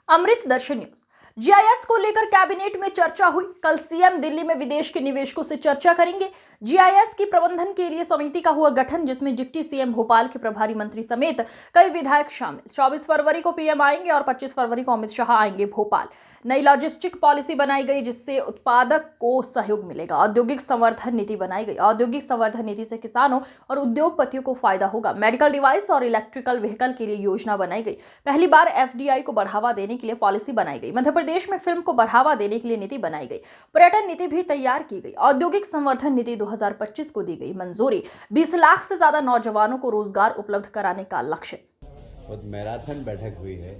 अमृत दर्शन news. GIS को लेकर cabinet में चर्चा हुई। कल सीएम दिल्ली में विदेश के निवेशकों से चर्चा करेंगे। जीआईएस की प्रबंधन के लिए समिति का हुआ गठन, जिसमें डिप्टी सीएम भोपाल के प्रभारी मंत्री समेत कई विधायक शामिल। 24 फरवरी को पीएम आएंगे और 25 फरवरी को अमित शाह आएंगे भोपाल। नई लॉजिस्टिक पॉलिसी बनाई गई, जिससे उत्पादक को सहयोग मिलेगा। औद्योगिक संवर्धन नीति बनाई गई। औद्योगिक संवर्धन नीति से किसानों और उद्योगपतियों को फायदा होगा। मेडिकल डिवाइस और इलेक्ट्रिकल व्हीकल के लिए योजना बनाई गई। पहली बार एफडीआई को बढ़ावा देने के लिए पॉलिसी बनाई गई। मध्य प्रदेश में फिल्म को बढ़ावा देने के लिए नीति बनाई गई। पर्यटन नीति भी तैयार की गई। औद्योगिक संवर्धन नीति 2025 को दी गई मंजूरी। 20 लाख से ज्यादा नौजवानों को रोजगार उपलब्ध कराने का लक्ष्य। बहुत मैराथन बैठक हुई है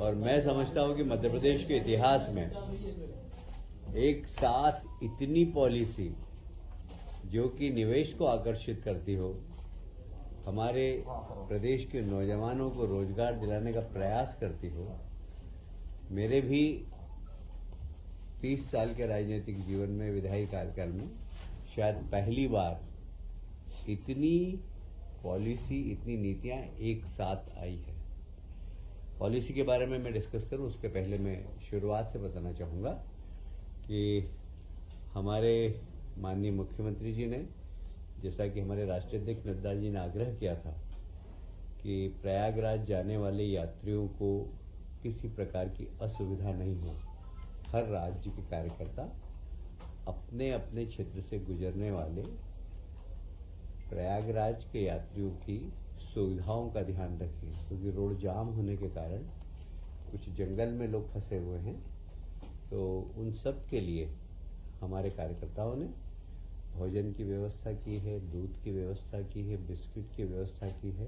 और मैं समझता हूं कि मध्य प्रदेश के इतिहास में एक साथ इतनी पॉलिसी जो कि निवेश को आकर्षित करती हो, हमारे प्रदेश के नौजवानों को रोजगार दिलाने का प्रयास करती हो, मेरे भी 30 साल के राजनीतिक जीवन में, विधायी कार्यकाल में शायद पहली बार इतनी पॉलिसी, इतनी नीतियां एक साथ आई है। पॉलिसी के बारे में मैं डिस्कस करूं उसके पहले मैं शुरुआत से बताना चाहूँगा कि हमारे माननीय मुख्यमंत्री जी ने, जैसा कि हमारे राष्ट्रीय अध्यक्ष नड्डा जी ने आग्रह किया था कि प्रयागराज जाने वाले यात्रियों को किसी प्रकार की असुविधा नहीं हो, हर राज्य के कार्यकर्ता अपने अपने क्षेत्र से गुजरने वाले प्रयागराज के यात्रियों की सुविधाओं का ध्यान रखें, क्योंकि रोड जाम होने के कारण कुछ जंगल में लोग फंसे हुए हैं। तो उन सब के लिए हमारे कार्यकर्ताओं ने भोजन की व्यवस्था की है, दूध की व्यवस्था की है, बिस्किट की व्यवस्था की है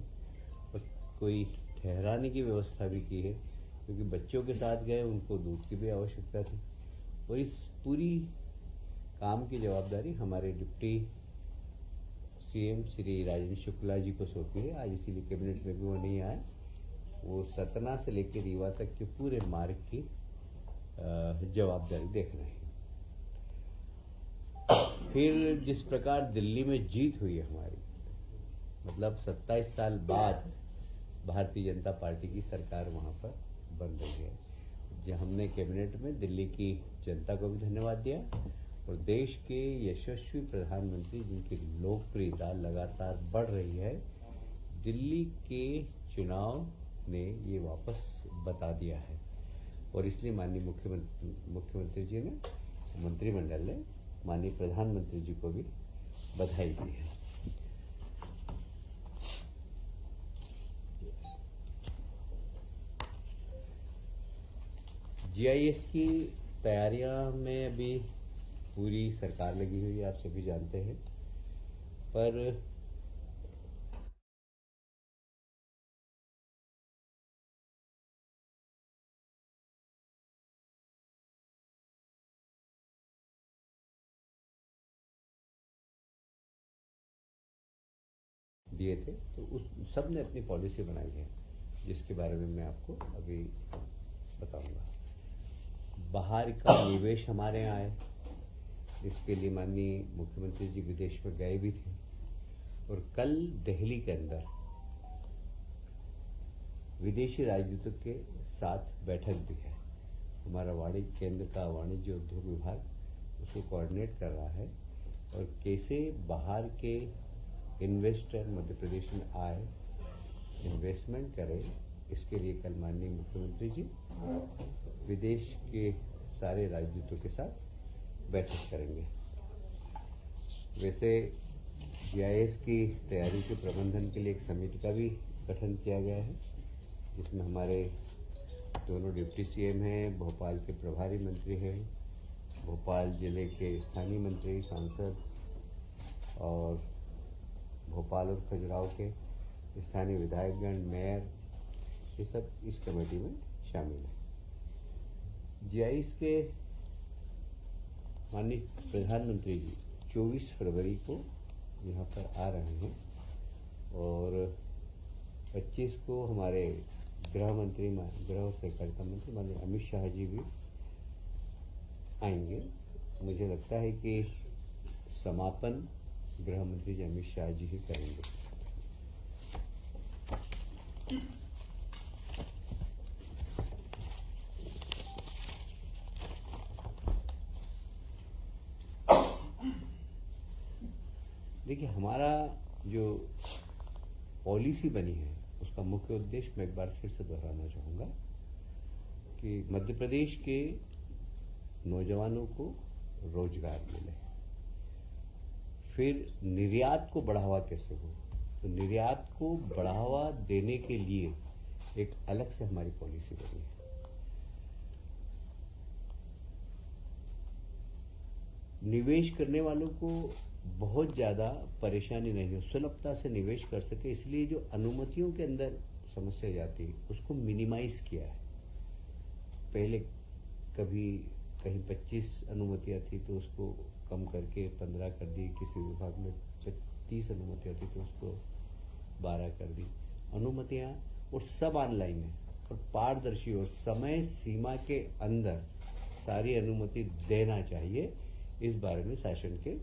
और कोई ठहराने की व्यवस्था भी की है, क्योंकि बच्चों के साथ गए, उनको दूध की भी आवश्यकता थी। और इस पूरी काम की जवाबदारी हमारे डिप्टी सीएम श्री राजेंद्र शुक्ला जी को सौंपी है। आज इसीलिए कैबिनेट में भी वो नहीं आए। वो सतना से लेकर रीवा तक के पूरे मार्ग की जवाबदारी देख रहे हैं। फिर जिस प्रकार दिल्ली में जीत हुई है हमारी, मतलब 27 साल बाद भारतीय जनता पार्टी की सरकार वहाँ पर बन रही है, जो हमने कैबिनेट में दिल्ली की जनता को भी धन्यवाद दिया और देश के यशस्वी प्रधानमंत्री, जिनकी लोकप्रियता लगातार बढ़ रही है, दिल्ली के चुनाव ने ये वापस बता दिया है। और इसलिए माननीय मुख्यमंत्री जी ने, मंत्रिमंडल ने माननीय प्रधानमंत्री जी को भी बधाई दी है। जीआईएस की तैयारियां में अभी पूरी सरकार लगी हुई है, आप सभी जानते हैं, पर दिए थे तो उस सब ने अपनी पॉलिसी बनाई है, जिसके बारे में मैं आपको अभी बताऊंगा। बाहर का निवेश हमारे यहाँ आए, इसके लिए माननीय मुख्यमंत्री जी विदेश में गए भी थे और कल दिल्ली के अंदर विदेशी राजदूतों के साथ बैठक भी है। हमारा वाणिज्य केंद्र का वाणिज्य उद्योग विभाग उसको कोऑर्डिनेट कर रहा है और कैसे बाहर के इन्वेस्टर मध्य प्रदेश में आए, इन्वेस्टमेंट करें, इसके लिए कल माननीय मुख्यमंत्री जी विदेश के सारे राजदूतों के साथ बैठक करेंगे। वैसे जीआईएस की तैयारी के प्रबंधन के लिए एक समिति का भी गठन किया गया है, जिसमें हमारे दोनों डिप्टी सीएम हैं, भोपाल के प्रभारी मंत्री हैं, भोपाल जिले के स्थानीय मंत्री, सांसद और भोपाल और खजुराहो के स्थानीय विधायकगण, मेयर, ये सब इस कमेटी में शामिल है। जीआईएस के माननीय प्रधानमंत्री जी 24 फरवरी को यहाँ पर आ रहे हैं और 25 को हमारे गृह मंत्री, गृह और सहकारिता मंत्री माननीय अमित शाह जी भी आएंगे। मुझे लगता है कि समापन गृह मंत्री जी अमित शाह जी ही करेंगे। देखिए, हमारा जो पॉलिसी बनी है उसका मुख्य उद्देश्य मैं एक बार फिर से दोहराना चाहूँगा कि मध्य प्रदेश के नौजवानों को रोजगार मिले। फिर निर्यात को बढ़ावा कैसे हो, तो निर्यात को बढ़ावा देने के लिए एक अलग से हमारी पॉलिसी बनी है। निवेश करने वालों को बहुत ज़्यादा परेशानी नहीं हो, सुलभता से निवेश कर सके, इसलिए जो अनुमतियों के अंदर समस्या जाती है उसको मिनिमाइज किया है। पहले कभी कहीं 25 अनुमतियां थी तो उसको कम करके 15 कर दी, किसी विभाग में 30 अनुमतियां थी तो उसको 12 कर दी। अनुमतियां और सब ऑनलाइन है और पारदर्शी और समय सीमा के अंदर सारी अनुमति देना चाहिए, इस बारे में शासन के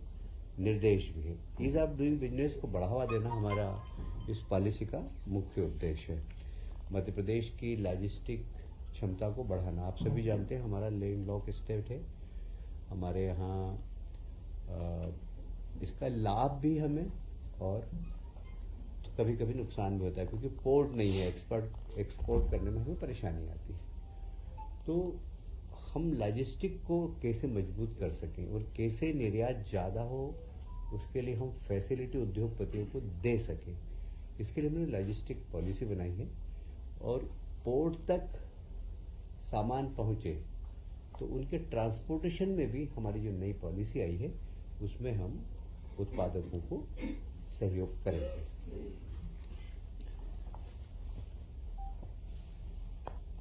निर्देश भी है। ईज ऑफ डूइंग बिजनेस को बढ़ावा देना हमारा इस पॉलिसी का मुख्य उद्देश्य है। मध्य प्रदेश की लॉजिस्टिक क्षमता को बढ़ाना, आप सभी जानते हैं हमारा लैंड लॉक स्टेट है, हमारे यहाँ इसका लाभ भी हमें और कभी कभी नुकसान भी होता है क्योंकि पोर्ट नहीं है, एक्सपोर्ट करने में हमें परेशानी आती है। तो हम लॉजिस्टिक को कैसे मजबूत कर सकें और कैसे निर्यात ज़्यादा हो, उसके लिए हम फैसिलिटी उद्योगपतियों को दे सकें, इसके लिए हमने लॉजिस्टिक पॉलिसी बनाई है। और पोर्ट तक सामान पहुँचे तो उनके ट्रांसपोर्टेशन में भी हमारी जो नई पॉलिसी आई है उसमें हम उत्पादकों को सहयोग करेंगे।